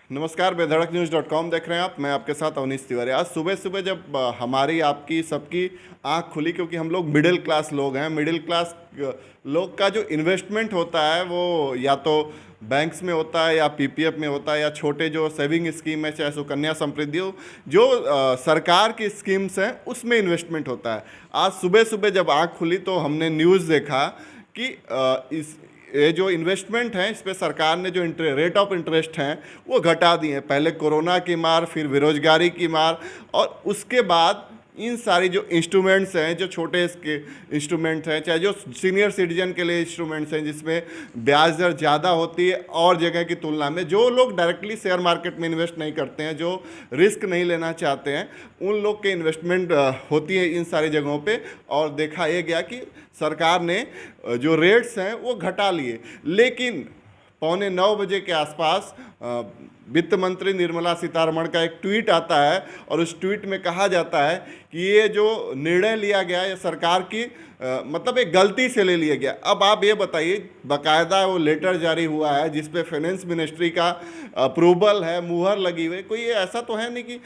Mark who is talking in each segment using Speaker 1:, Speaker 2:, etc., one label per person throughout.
Speaker 1: नमस्कार, बेधड़कन्यूज़.com देख रहे हैं आप। मैं आपके साथ अवनीश तिवारी। आज सुबह सुबह जब हमारी आपकी सबकी आंख खुली, क्योंकि हम लोग मिडिल क्लास लोग हैं। मिडिल क्लास लोग का जो इन्वेस्टमेंट होता है वो या तो बैंक्स में होता है या पीपीएफ में होता है या छोटे जो सेविंग स्कीम है, चाहे सुकन्या समृद्धि हो, जो सरकार की स्कीम्स हैं उसमें इन्वेस्टमेंट होता है। आज सुबह सुबह जब आँख खुली तो हमने न्यूज़ देखा कि ये जो इन्वेस्टमेंट है इस पे सरकार ने जो रेट ऑफ इंटरेस्ट हैं वो घटा दिए हैं। पहले कोरोना की मार, फिर बेरोजगारी की मार, और उसके बाद इन सारी जो इंस्ट्रूमेंट्स हैं, जो छोटे इसके इंस्ट्रूमेंट्स हैं, चाहे जो सीनियर सिटीजन के लिए इंस्ट्रूमेंट्स हैं जिसमें ब्याज दर ज़्यादा होती है और जगह की तुलना में, जो लोग डायरेक्टली शेयर मार्केट में इन्वेस्ट नहीं करते हैं, जो रिस्क नहीं लेना चाहते हैं, उन लोग के इन्वेस्टमेंट होती है इन सारी जगहों पे। और देखा ये गया कि सरकार ने जो रेट्स हैं वो घटा लिए। लेकिन 8:45 के आसपास वित्त मंत्री निर्मला सीतारमण का एक ट्वीट आता है और उस ट्वीट में कहा जाता है कि ये जो निर्णय लिया गया है सरकार की मतलब एक गलती से ले लिया गया। अब आप ये बताइए, बाकायदा वो लेटर जारी हुआ है जिस पे फाइनेंस मिनिस्ट्री का अप्रूवल है, मुहर लगी हुई। कोई ऐसा तो है नहीं कि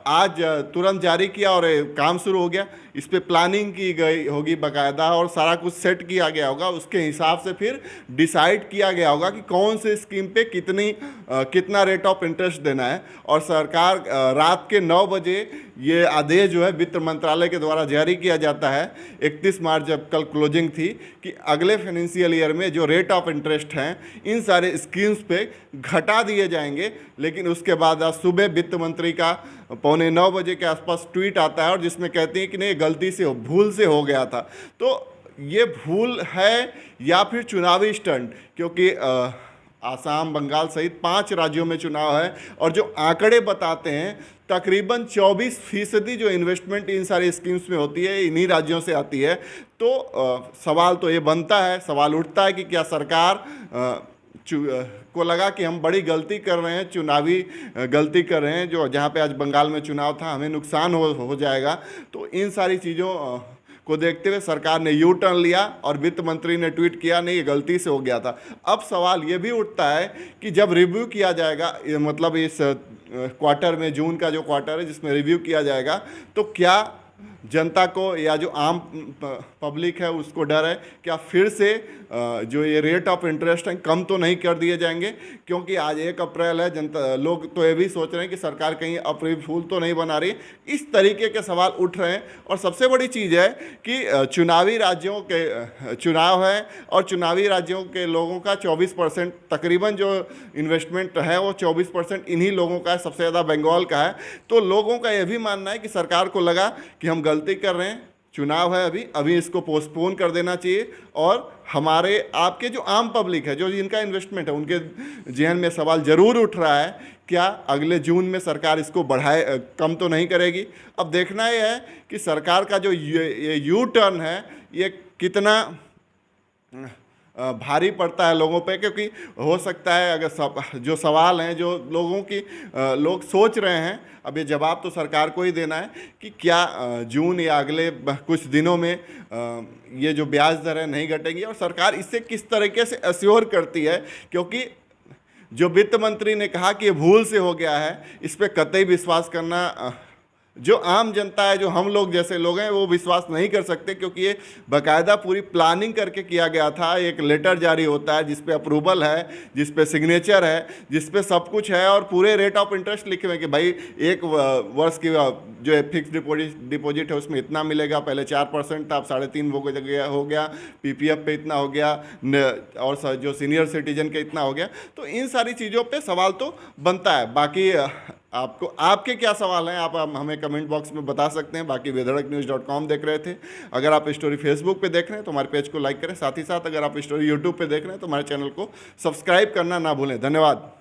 Speaker 1: आज तुरंत जारी किया और काम शुरू हो गया। इस पे प्लानिंग की गई होगी बाकायदा और सारा कुछ सेट किया गया होगा। उसके हिसाब से फिर डिसाइड किया गया होगा कि कौन से स्कीम पे कितना रेट ऑफ इंटरेस्ट देना है। और सरकार रात के 9 बजे ये आदेश जो है वित्त मंत्रालय के द्वारा जारी किया जाता है, 31 मार्च जब कल क्लोजिंग थी, कि अगले फाइनेंशियल ईयर में जो रेट ऑफ इंटरेस्ट हैं इन सारे स्कीम्स पे घटा दिए जाएंगे। लेकिन उसके बाद आज सुबह वित्त मंत्री का 8:45 बजे के आसपास ट्वीट आता है और जिसमें कहती हैं कि नहीं, गलती से भूल से हो गया था। तो ये भूल है या फिर चुनावी स्टंट, क्योंकि आसाम, बंगाल सहित 5 राज्यों में चुनाव है और जो आंकड़े बताते हैं तकरीबन 24% जो इन्वेस्टमेंट इन सारी स्कीम्स में होती है इन्हीं राज्यों से आती है। तो सवाल तो ये बनता है, सवाल उठता है कि क्या सरकार को लगा कि हम बड़ी गलती कर रहे हैं, चुनावी गलती कर रहे हैं, जो जहाँ पे आज बंगाल में चुनाव था, हमें नुकसान हो जाएगा। तो इन सारी चीज़ों को देखते हुए सरकार ने यू टर्न लिया और वित्त मंत्री ने ट्वीट किया, नहीं, ये गलती से हो गया था। अब सवाल ये भी उठता है कि जब रिव्यू किया जाएगा, मतलब इस क्वार्टर में, जून का जो क्वार्टर है जिसमें रिव्यू किया जाएगा, तो क्या जनता को या जो आम पब्लिक है उसको डर है क्या फिर से जो ये रेट ऑफ इंटरेस्ट है कम तो नहीं कर दिए जाएंगे? क्योंकि आज 1 अप्रैल है, जनता लोग तो ये भी सोच रहे हैं कि सरकार कहीं अप्रैल फूल तो नहीं बना रही। इस तरीके के सवाल उठ रहे हैं। और सबसे बड़ी चीज़ है कि चुनावी राज्यों के चुनाव है और चुनावी राज्यों के लोगों का 24% तकरीबन जो इन्वेस्टमेंट है वो 24% इन्हीं लोगों का है, सबसे ज़्यादा बंगाल का है। तो लोगों का यह भी मानना है कि सरकार को लगा कि हम गलती कर रहे हैं, चुनाव है अभी इसको पोस्टपोन कर देना चाहिए। और हमारे आपके जो आम पब्लिक है, जो जिनका इन्वेस्टमेंट है, उनके जहन में सवाल ज़रूर उठ रहा है, क्या अगले जून में सरकार इसको कम तो नहीं करेगी? अब देखना ये है कि सरकार का जो ये यू टर्न है ये कितना भारी पड़ता है लोगों पे। क्योंकि हो सकता है अगर जो सवाल हैं, जो लोग सोच रहे हैं, अब ये जवाब तो सरकार को ही देना है कि क्या जून या अगले कुछ दिनों में ये जो ब्याज दर है नहीं घटेगी, और सरकार इससे किस तरीके से एश्योर करती है। क्योंकि जो वित्त मंत्री ने कहा कि ये भूल से हो गया है, इस पर कतई विश्वास करना जो आम जनता है, जो हम लोग जैसे लोग हैं, वो विश्वास नहीं कर सकते। क्योंकि ये बाकायदा पूरी प्लानिंग करके किया गया था। एक लेटर जारी होता है जिस पे अप्रूवल है, जिस पे सिग्नेचर है, जिस पे सब कुछ है और पूरे रेट ऑफ इंटरेस्ट लिखे हुए कि भाई 1 वर्ष की जो है फिक्स डिपॉजिट है उसमें इतना मिलेगा। पहले 4% था, अब 3.5 हो गया, पीपीएफ पे इतना हो गया, और जो सीनियर सिटीजन के इतना हो गया। तो इन सारी चीज़ों पर सवाल तो बनता है। बाकी आपके क्या सवाल हैं, आप हमें कमेंट बॉक्स में बता सकते हैं। बाकी बेधड़कन्यूज़.com देख रहे थे। अगर आप स्टोरी फेसबुक पे देख रहे हैं तो हमारे पेज को लाइक करें। साथ ही साथ अगर आप स्टोरी यूट्यूब पे देख रहे हैं तो हमारे चैनल को सब्सक्राइब करना ना भूलें। धन्यवाद।